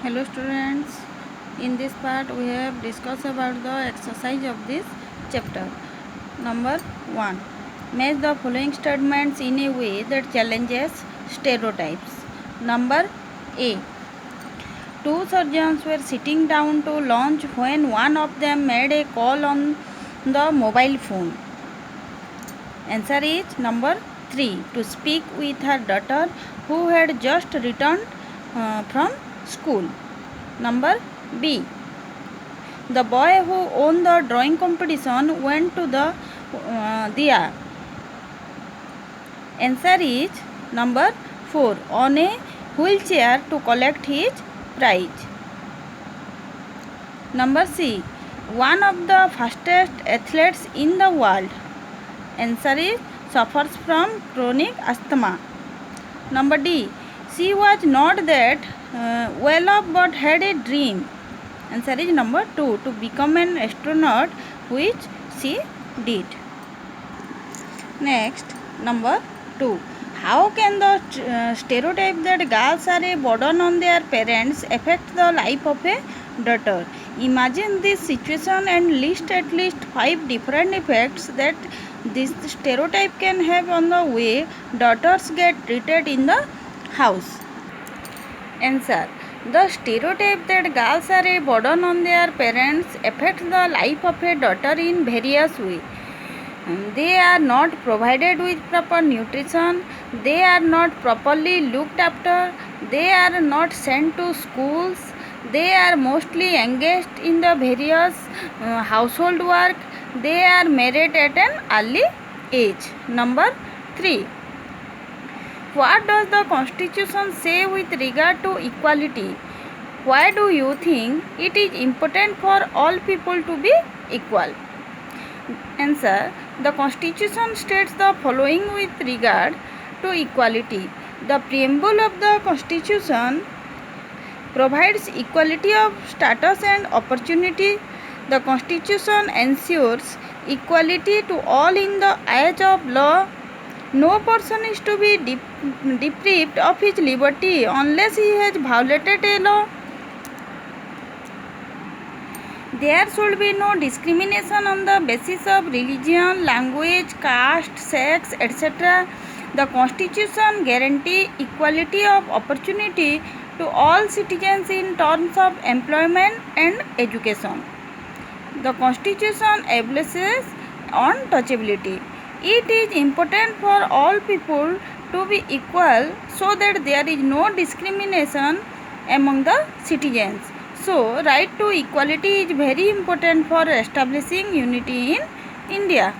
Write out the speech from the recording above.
Hello students, in this part we have discussed about the exercise of this chapter. Number 1. Match the following statements in a way that challenges stereotypes. Number A. Two surgeons were sitting down to lunch when one of them made a call on the mobile phone. Answer is number 3. To speak with her daughter who had just returned from school. Number B. The boy who won the drawing competition went to the Diya. Answer is number 4. On a wheelchair to collect his prize. Number C. One of the fastest athletes in the world. Answer is suffers from chronic asthma. Number D. She was not that well off but had a dream. Answer is number 2. To become an astronaut, which she did. Next, number 2. How can the stereotype that girls are a burden on their parents affect the life of a daughter? Imagine this situation and list at least 5 different effects that this stereotype can have on the way daughters get treated in the house. Answer. The stereotype that girls are a burden on their parents affects the life of a daughter in various ways. They are not provided with proper nutrition, they are not properly looked after, they are not sent to schools, they are mostly engaged in the various household work, they are married at an early age. Number 3. What does the Constitution say with regard to equality? Why do you think it is important for all people to be equal? Answer. The Constitution states the following with regard to equality. The preamble of the Constitution provides equality of status and opportunity. The Constitution ensures equality to all in the eyes of law. No person is to be deprived of his liberty unless he has violated a law. There should be no discrimination on the basis of religion, language, caste, sex, etc. The Constitution guarantees equality of opportunity to all citizens in terms of employment and education. The Constitution abolishes untouchability. It is important for all people to be equal so that there is no discrimination among the citizens. So, right to equality is very important for establishing unity in India.